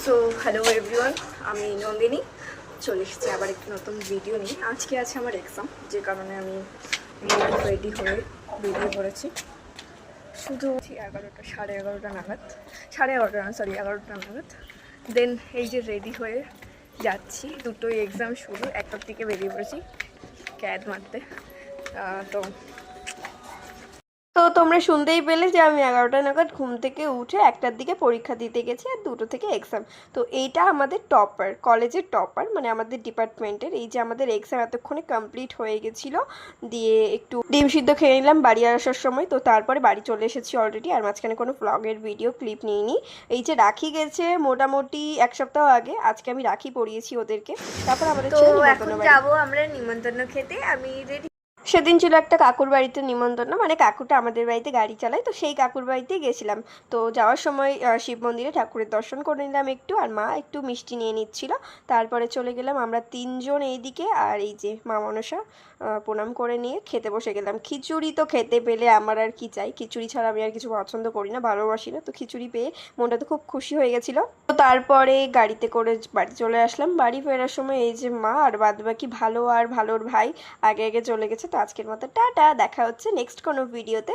So hello everyone, আমি নন্দিনী চলে এসেছি আবার একটি নতুন ভিডিও নিয়ে। আজকে আছে আমার এক্সাম, যে কারণে আমি রেডি হয়ে বেরিয়ে পড়েছি। শুধু 11টা নাগাদ, 11:30 না, সরি 11টা নাগাদ। দেন এই যে রেডি হয়ে যাচ্ছি, দুটোই এক্সাম শুরু, একটার দিকে বেরিয়ে পড়েছি ক্যাদ মারতে। তো তোমরা শুনতেই পেলে যে আমি 11টা নাগাদ ঘুম থেকে উঠে একটার দিকে পরীক্ষা দিতে গেছি আর 2টো থেকে এক্সাম। তো এইটা আমাদের টপার, কলেজের টপার, মানে আমাদের ডিপার্টমেন্টের। এই যে আমাদের এক্সাম এতক্ষণে কমপ্লিট হয়ে গেছিলো, দিয়ে একটু ডিম সিদ্ধ খেয়ে নিলাম বাড়ি আসার সময়। তো তারপরে বাড়ি চলে এসেছি অলরেডি, আর মাঝখানে কোনো ব্লগের ভিডিও ক্লিপ নিইনি। এই যে রাখি গেছে মোটামুটি 1 সপ্তাহ আগে, আজকে আমি রাখি পরিয়েছি ওদেরকে। তারপর আমাদের তো এখন যাবো আমরা নিমন্ত্রণ খেতে। আমি রেডি। সেদিন ছিল একটা কাকুর বাড়িতে নিমন্ত্রণ, মানে কাকুটা আমাদের বাড়িতে গাড়ি চালায়, তো সেই কাকুর বাড়িতেই গেছিলাম। তো যাওয়ার সময় শিব মন্দিরে ঠাকুরের দর্শন করে নিলাম একটু, আর মা একটু মিষ্টি নিয়ে নিচ্ছিল। তারপরে চলে গেলাম আমরা 3জন এইদিকে, আর এই যে মা মনসা প্রণাম করে নিয়ে খেতে বসে গেলাম। খিচুড়ি তো খেতে পেলে আমার আর কি চাই, খিচুড়ি ছাড়া আমি আর কিছু পছন্দ করি না, ভালোবাসি না। তো খিচুড়ি পেয়ে মনটা তো খুব খুশি হয়ে গেছিলো। তো তারপরে গাড়িতে করে বাড়ি চলে আসলাম। বাড়ি ফেরার সময় এই যে মা আর বাদবাকি ভালো আর ভালোর ভাই আগে আগে চলে গেছে। তো আজকের মতো টাটা, দেখা হচ্ছে নেক্সট কোনো ভিডিওতে।